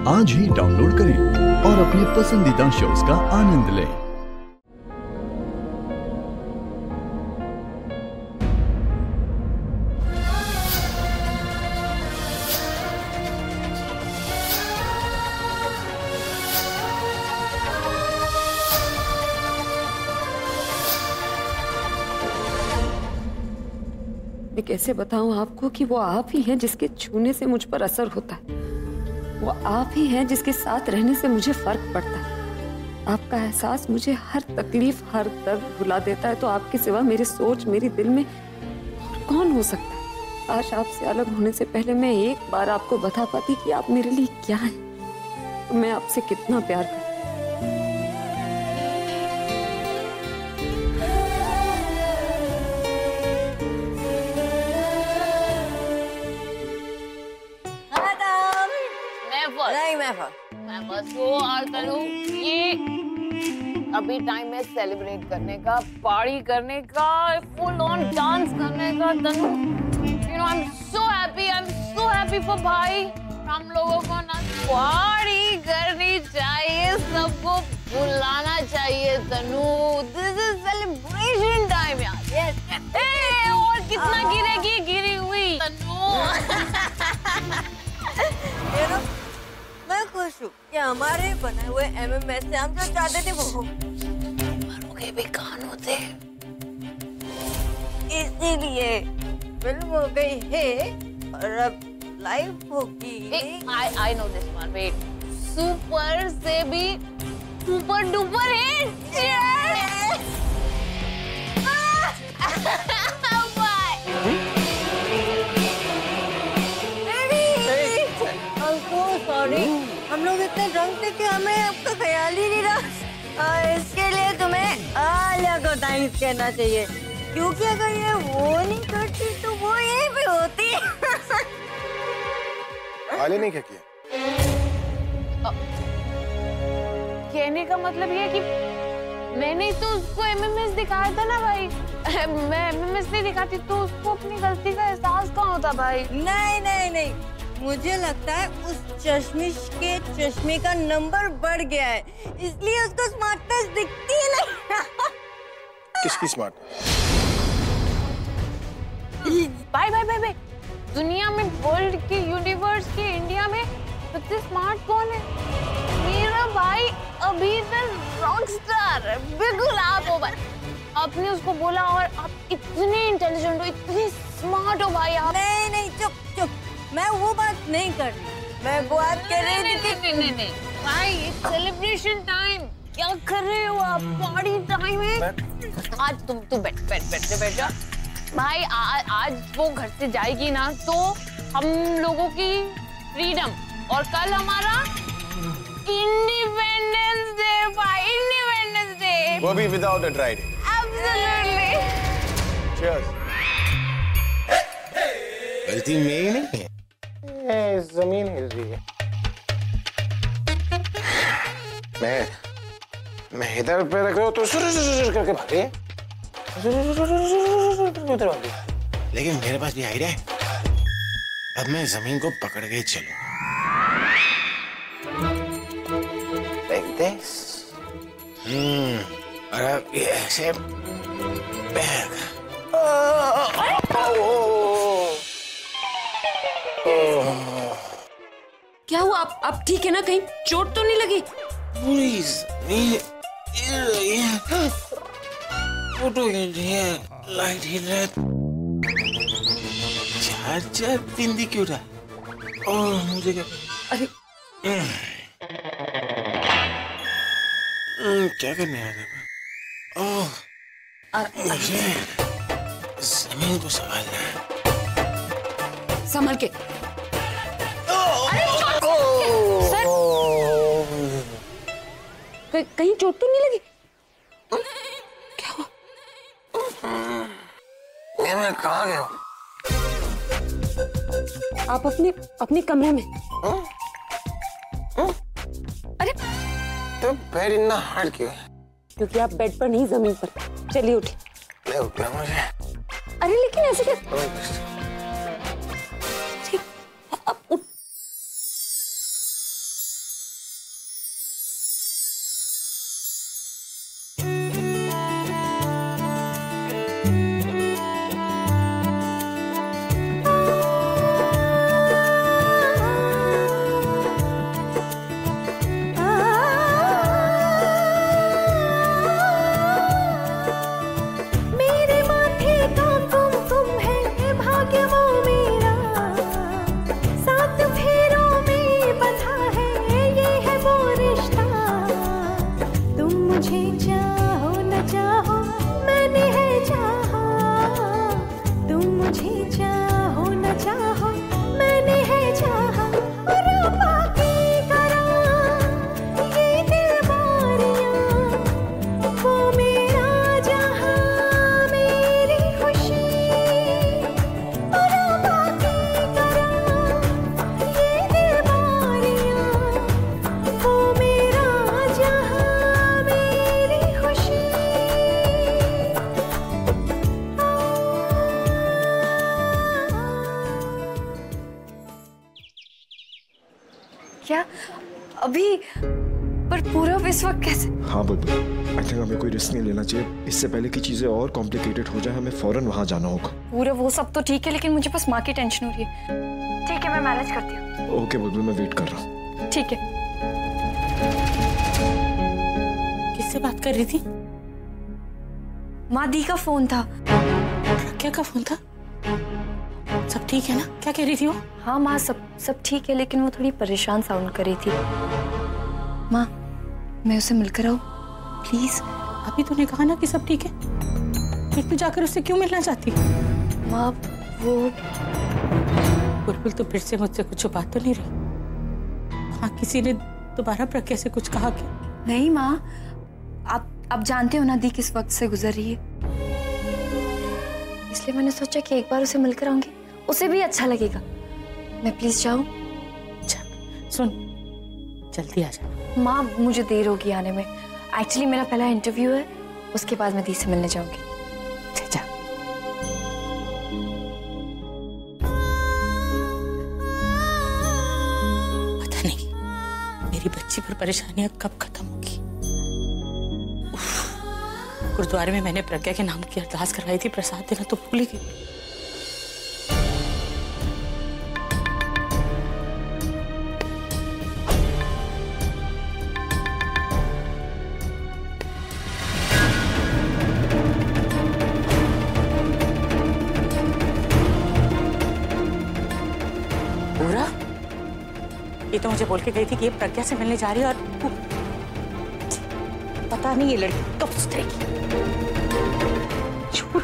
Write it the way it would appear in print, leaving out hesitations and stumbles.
आज ही डाउनलोड करें और अपने पसंदीदा शोज का आनंद लें। मैं कैसे बताऊं आपको कि वो आप ही हैं जिसके छूने से मुझ पर असर होता है। वो आप ही हैं जिसके साथ रहने से मुझे फर्क पड़ता है। आपका एहसास मुझे हर तकलीफ, हर दर्द भुला देता है। तो आपके सिवा मेरे सोच, मेरे दिल में और कौन हो सकता है? काश आपसे अलग होने से पहले मैं एक बार आपको बता पाती कि आप मेरे लिए क्या हैं, तो मैं आपसे कितना प्यार करती। मैं बस वो और तनु, ये अभी टाइम है सेलिब्रेट करने का, पार्टी करने का, फुल ऑन डांस करने का। Tanu, you know I am so happy for भाई। हम लोगों को ना पार्टी करनी चाहिए, सबको बुलाना चाहिए। तनु, दिस इज सेलिब्रेशन टाइम यार। यस। ए, और कितना गिरेगी, गिरी हुई तनु। मैं खुश हूँ कि हमारे बनाए हुए एमएमएस से हम जो चाहते थे वो मरोगे भी कान होते, इसीलिए फिल्म हो गई है और अब लाइव होगी। I know this one. Wait, super से भी सुपर डुपर हिट। सॉरी, हम लोग इतने ड्रंक थे कि हमें आपका ख्याल ही नहीं रहा। और इसके लिए तुम्हें आलिया को थैंक्स कहना चाहिए, क्योंकि अगर ये वो नहीं करती तो वो यहीं पे होती। आलिया ने क्या किया? कहने का मतलब ये है कि मैंने तो उसको एमएमएस दिखाया था ना भाई। मैं एमएमएस नहीं दिखाती तो उसको अपनी गलती का एहसास कहाँ होता भाई? नहीं नहीं नहीं, मुझे लगता है उस चश्मिश के चश्मे का नंबर बढ़ गया है, इसलिए उसको स्मार्टनेस दिखती ही नहीं। किसकी स्मार्ट? भाई भाई भाई भाई, दुनिया में, वर्ल्ड के, यूनिवर्स के, इंडिया में सबसे स्मार्ट कौन है? मेरा भाई अभी तक रॉकस्टार है। बिल्कुल आप हो भाई। आपने उसको बोला और आप इतने इंटेलिजेंट हो, इतने स्मार्ट हो भाई आप। नहीं नहीं, चुप चुप, मैं वो बात नहीं कर रही। मैं बात कर रही थी कि नहीं भाई, सेलिब्रेशन टाइम, क्या कर रहे हो आप? पार्टी टाइम है। आज तुम बैठ जा भाई। आज वो घर से जाएगी ना तो हम लोगों की फ्रीडम, और कल हमारा इंडिपेंडेंस डे भाई। इंडिपेंडेंस डे, वो भी without a dried. Absolutely. Cheers. गलती मेरी नहीं है, जमीन हिल रही है। मैं इधर पे रख रहा हूँ तो सुर करके भाग रही है, लेकिन मेरे पास भी आइडिया है। अब मैं जमीन को पकड़ के चलूं। Like this। और अब ये ऐसे बैग। क्या हुआ? आप ठीक है ना? कहीं चोट तो नहीं लगी? पुलिस फोटो हिल रही है, लाइट हिल रहा है, चार बिंदी क्यों रहा? ओह, मुझे क्या? अरे क्या करने आया था? ओह, मुझे जमीन को संभालना है। संभल के। कहीं चोट तो नहीं लगी? क्या हुआ? मैं कहाँ गया? आप अपने कमरे में। अरे तो बेड इतना हार्ड क्यों है? क्योंकि आप बेड पर नहीं, जमीन पर। चलिए उठिए। ले उठना मुझे। अरे लेकिन ऐसे क्या? ठीक, अब उठ। क्या अभी? पर पूरब इस वक्त कैसे? हाँ बुलबुल, आई थिंक हमें कोई रिस्क नहीं लेना चाहिए। इससे पहले कि चीजें और कॉम्प्लिकेटेड हो जाए, हमें फौरन वहां जाना होगा। पूरब वो सब तो ठीक है, लेकिन मुझे बस माँ की टेंशन हो रही है। ठीक है, मैं मैनेज करती हूँ। ओके बुलबुल, मैं वेट कर रहा हूँ। ठीक है। किससे बात कर रही थी? माँ दी का फोन था। प्रज्ञा का फोन था? सब ठीक है ना? क्या कह रही थी वो? हाँ माँ, सब ठीक है, लेकिन वो थोड़ी परेशान साउंड कर रही थी। माँ, मैं उसे मिलकर आऊँ प्लीज? अभी तूने कहा ना कि सब ठीक है, फिर तू जाकर उससे क्यों मिलना चाहती? माँ वो बुलबुल, तो फिर से मुझसे कुछ छुपा तो नहीं रही? हाँ, किसी ने दोबारा प्रज्ञा से कुछ कहा क्या? नहीं माँ, आप जानते हो ना दी किस वक्त से गुजर रही है, इसलिए मैंने सोचा कि एक बार उसे मिलकर आऊंगी, उसे भी अच्छा लगेगा। मैं प्लीज जाऊं? सुन, जल्दी आ जा। माँ, मुझे देर होगी आने में। एक्चुअली मेरा पहला इंटरव्यू है, उसके बाद मैं दी से मिलने जाऊंगी। जा। पता नहीं मेरी बच्ची पर परेशानियां कब खत्म होगी। गुरुद्वारे में मैंने प्रज्ञा के नाम की अरदास करवाई थी, प्रसाद देना तो भूल ही गई। पूरा ये तो मुझे बोल के गई थी कि ये प्रज्ञा से मिलने जा रही है, और पता नहीं ये लड़की कब सुधरेगी। झूठ